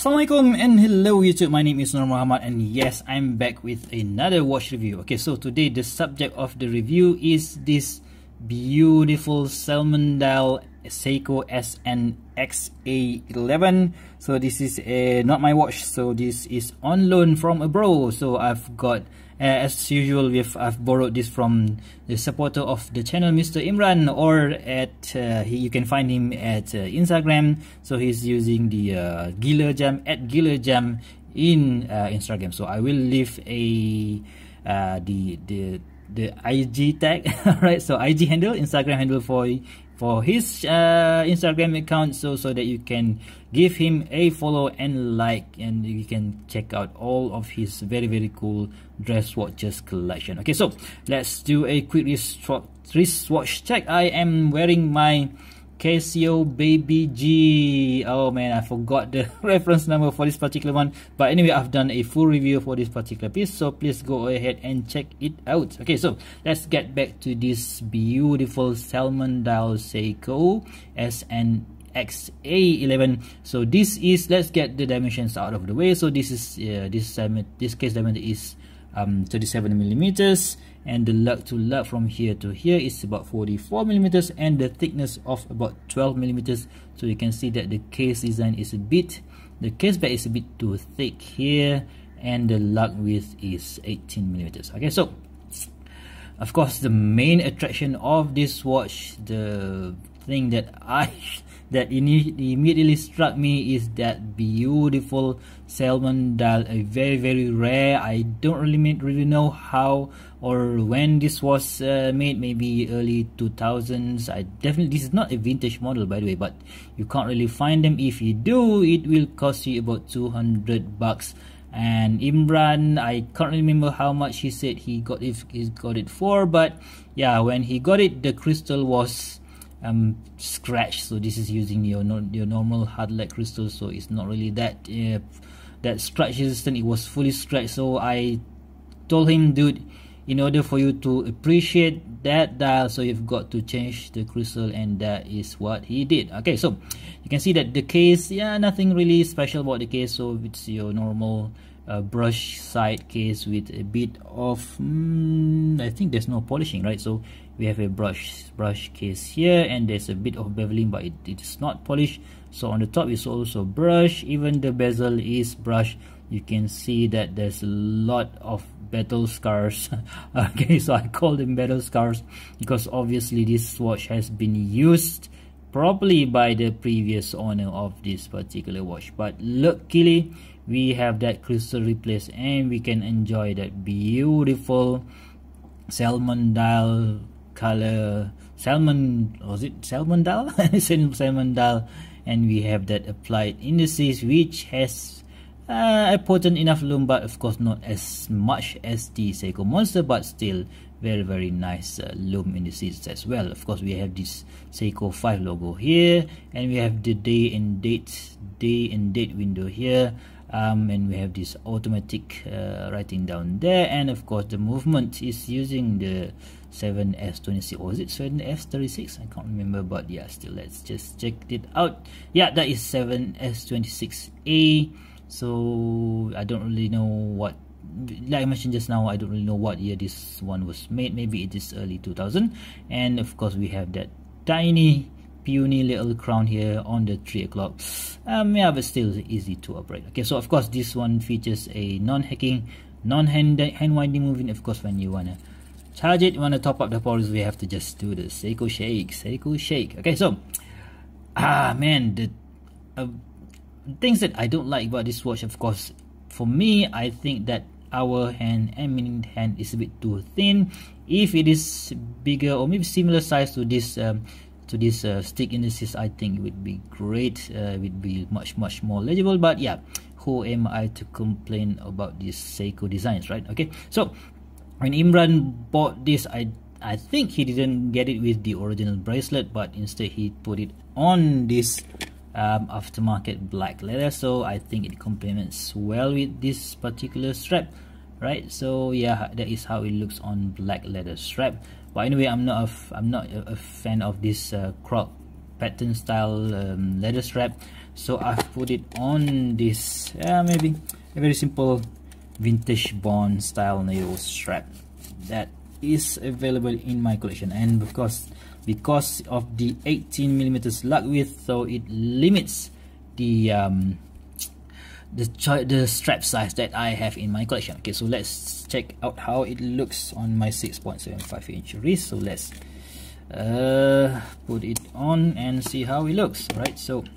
Assalamualaikum and hello YouTube, my name is Nur Muhammad and yes, I'm back with another watch review. Okay, so today the subject of the review is this beautiful salmon dial Seiko SNXA11. So this is not my watch, so this is on loan from a bro. So I've got as usual, I've borrowed this from the supporter of the channel, Mr. Imran, or at you can find him at Instagram. So he's using the Gila Jam at Gila Jam in Instagram. So I will leave a the IG tag, right? So IG handle, Instagram handle for his Instagram account, so that you can give him a follow and like, and you can check out all of his very cool dress watches collection. Okay, so let's do a quick wristwatch check. I am wearing my Casio Baby G. Oh man, I forgot the reference number for this particular one, but anyway, I've done a full review for this particular piece, so please go ahead and check it out. Okay, so let's get back to this beautiful salmon dial Seiko SNXA11. So this is, let's get the dimensions out of the way. So this is this case diameter is 37 millimeters, and the lug to lug from here to here is about 44 millimeters, and the thickness of about 12 millimeters. So you can see that the case design is the case back is a bit too thick here, and the lug width is 18 millimeters. Okay, so of course the main attraction of this watch, the thing that immediately struck me, is that beautiful salmon dial, a very rare. I don't really know how or when this was made, maybe early 2000s. This is not a vintage model, by the way, but you can't really find them. If you do, it will cost you about 200 bucks. And Imran, I can't remember how much he said he got it for, but yeah, when he got it, the crystal was scratched. So this is using your normal hard lead crystal, so it's not really that scratch resistant. It was fully scratched. So I told him, dude, in order for you to appreciate that dial, so you've got to change the crystal, and that is what he did. Okay, so you can see that the case, yeah, nothing really special about the case. So it's your normal brush side case with a bit of I think there's no polishing, right? So we have a brush case here, and there's a bit of beveling, but it is not polished. So on the top is also brush, even the bezel is brush. You can see that there's a lot of battle scars. Okay, so I call them battle scars because obviously this watch has been used properly by the previous owner of this particular watch, but luckily we have that crystal replaced, and we can enjoy that beautiful salmon dial color, salmon dial salmon dial, and we have that applied indices, which has a potent enough loom, but of course not as much as the Seiko Monster, but still very nice loom indices as well. Of course, we have this Seiko 5 logo here, and we have the day and date window here, and we have this automatic writing down there, and of course the movement is using the 7S26, or is it 7S36? I can't remember, but yeah, still, let's just check it out. Yeah, that is 7S26A. So I don't really know what, like I mentioned just now, I don't really know what year this one was made. Maybe it is early 2000. And of course we have that tiny puny little crown here on the 3 o'clock. Yeah, but still easy to operate. Okay, so of course this one features a non-hacking, non-hand winding moving. Of course, when you wanna charge it, you wanna top up the powers, we have to just do the Seiko shake. Okay, so man, the things that I don't like about this watch, of course, for me, I think that our hand and mini hand is a bit too thin. If it is bigger or maybe similar size to this stick indices, I think it would be great. It would be much more legible. But yeah, who am I to complain about these Seiko designs, right? Okay, so when Imran bought this, I think he didn't get it with the original bracelet, but instead he put it on this aftermarket black leather. So I think it complements well with this particular strap, right? So yeah, that is how it looks on black leather strap. But anyway, I'm not a fan of this crop pattern style leather strap. So I've put it on this maybe a very simple vintage bond style nail strap that is available in my collection. And because of the 18mm lug width, so it limits the strap size that I have in my collection. Okay, so let's check out how it looks on my 6.75-inch wrist. So let's put it on and see how it looks. Right, so you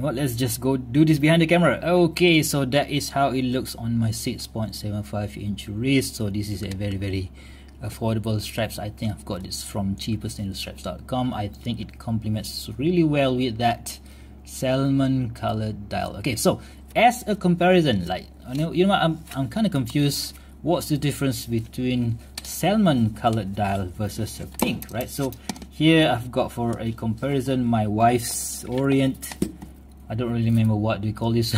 know what, let's just go do this behind the camera. Okay, so that is how it looks on my 6.75-inch wrist. So this is a very affordable straps. I think I've got this from cheapestnailstraps.com. I think it complements really well with that salmon colored dial. Okay, so as a comparison, like you know what, I'm kind of confused. What's the difference between salmon colored dial versus a pink, right? So here I've got, for a comparison, my wife's Orient. I don't really remember what we call this.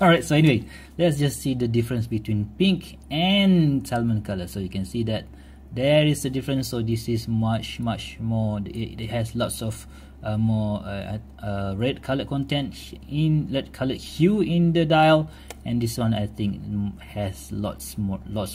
Alright, so anyway, let's just see the difference between pink and salmon color. So you can see that there is a difference. So this is much more, it has lots of more red color content, in red color hue in the dial, and this one I think has lots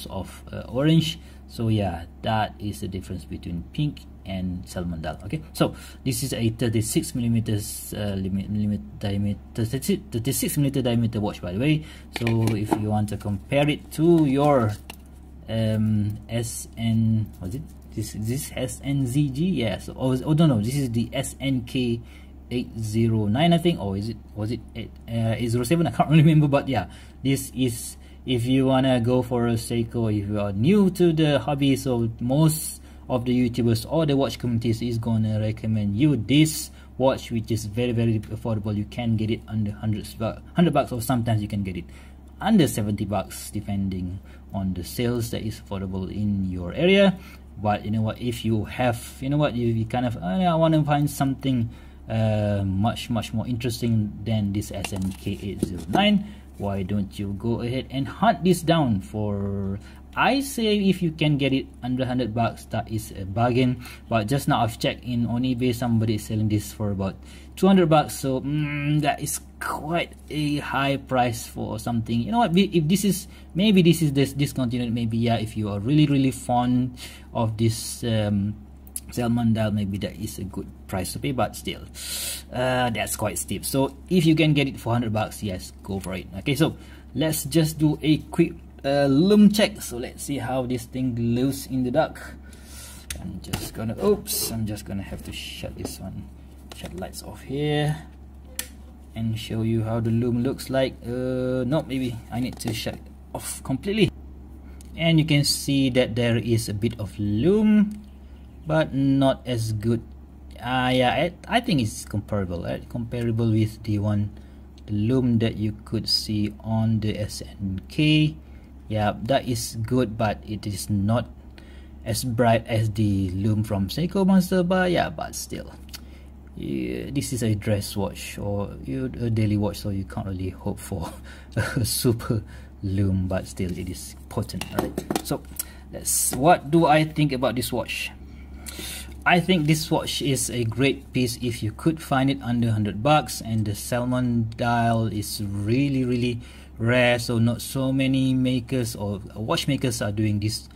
of orange. So yeah, that is the difference between pink and salmon dial. Okay, so this is a 36mm diameter, 36mm diameter watch, by the way. So if you want to compare it to your SN, was it this SNZG? Yes. Oh no, this is the SNK809, I think, or was it 807? I can't really remember, but yeah, this is, if you wanna go for a Seiko, if you are new to the hobby, so most of the YouTubers or the watch communities is gonna recommend you this watch, which is very affordable. You can get it under $100, or sometimes you can get it under $70, depending on the sales that is affordable in your area. But you know what, if you have, you know what, you kind of I want to find something much more interesting than this SNK809, why don't you go ahead and hunt this down for, I say, if you can get it under $100, that is a bargain. But just now I've checked in on eBay, somebody is selling this for about $200, so that is quite a high price for something. You know what, if this is, maybe this is discontinued, maybe yeah, if you are really fond of this salmon dial, maybe that is a good price to pay, but still that's quite steep. So if you can get it for $100, yes, go for it. Okay, so let's just do a quick Loom check. So let's see how this thing glows in the dark. I'm just gonna have to shut this one, shut lights off here, and show you how the Loom looks like. No, maybe I need to shut it off completely. And you can see that there is a bit of Loom, but not as good. Yeah, I think it's comparable, right? Comparable with the Loom that you could see on the SNK. Yeah, that is good, but it is not as bright as the Loom from Seiko Monster. But yeah, but still, yeah, this is a dress watch or a daily watch, so you can't really hope for a super Loom, but still it is potent. Alright, so what do I think about this watch? I think this watch is a great piece if you could find it under $100, and the salmon dial is really rare, so not so many makers or watchmakers are doing this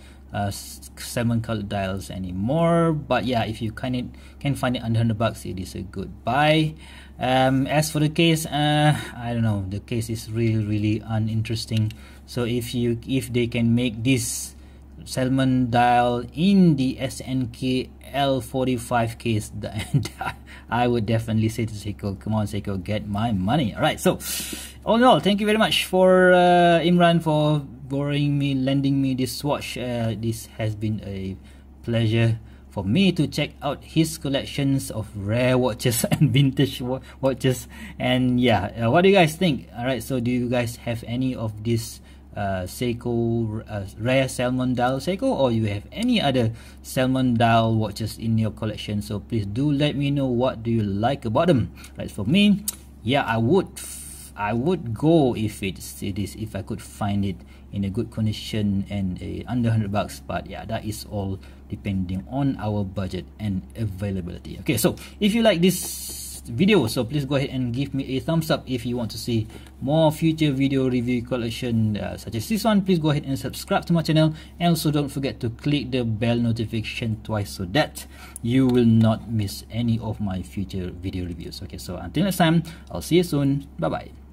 salmon colored dials anymore. But yeah, if you can find it under $100, it is a good buy. As for the case, I don't know, the case is really uninteresting. So if they can make this salmon dial in the SNK11 case, I would definitely say to Seiko, come on Seiko, get my money. Alright, so all in all, thank you very much for Imran for lending me this watch. This has been a pleasure for me to check out his collections of rare watches and vintage watches. And yeah, what do you guys think? Alright, so do you guys have any of this Seiko rare salmon dial Seiko, or you have any other salmon dial watches in your collection? So please do let me know, what do you like about them. Right, for me, yeah, I would go if if I could find it in a good condition and under $100, but yeah, that is all depending on our budget and availability. Okay, so if you like this video. So please go ahead and give me a thumbs up if you want to see more future video review collection such as this one. Please go ahead and subscribe to my channel, and also don't forget to click the bell notification twice so that you will not miss any of my future video reviews. Okay, so until next time, I'll see you soon. Bye bye.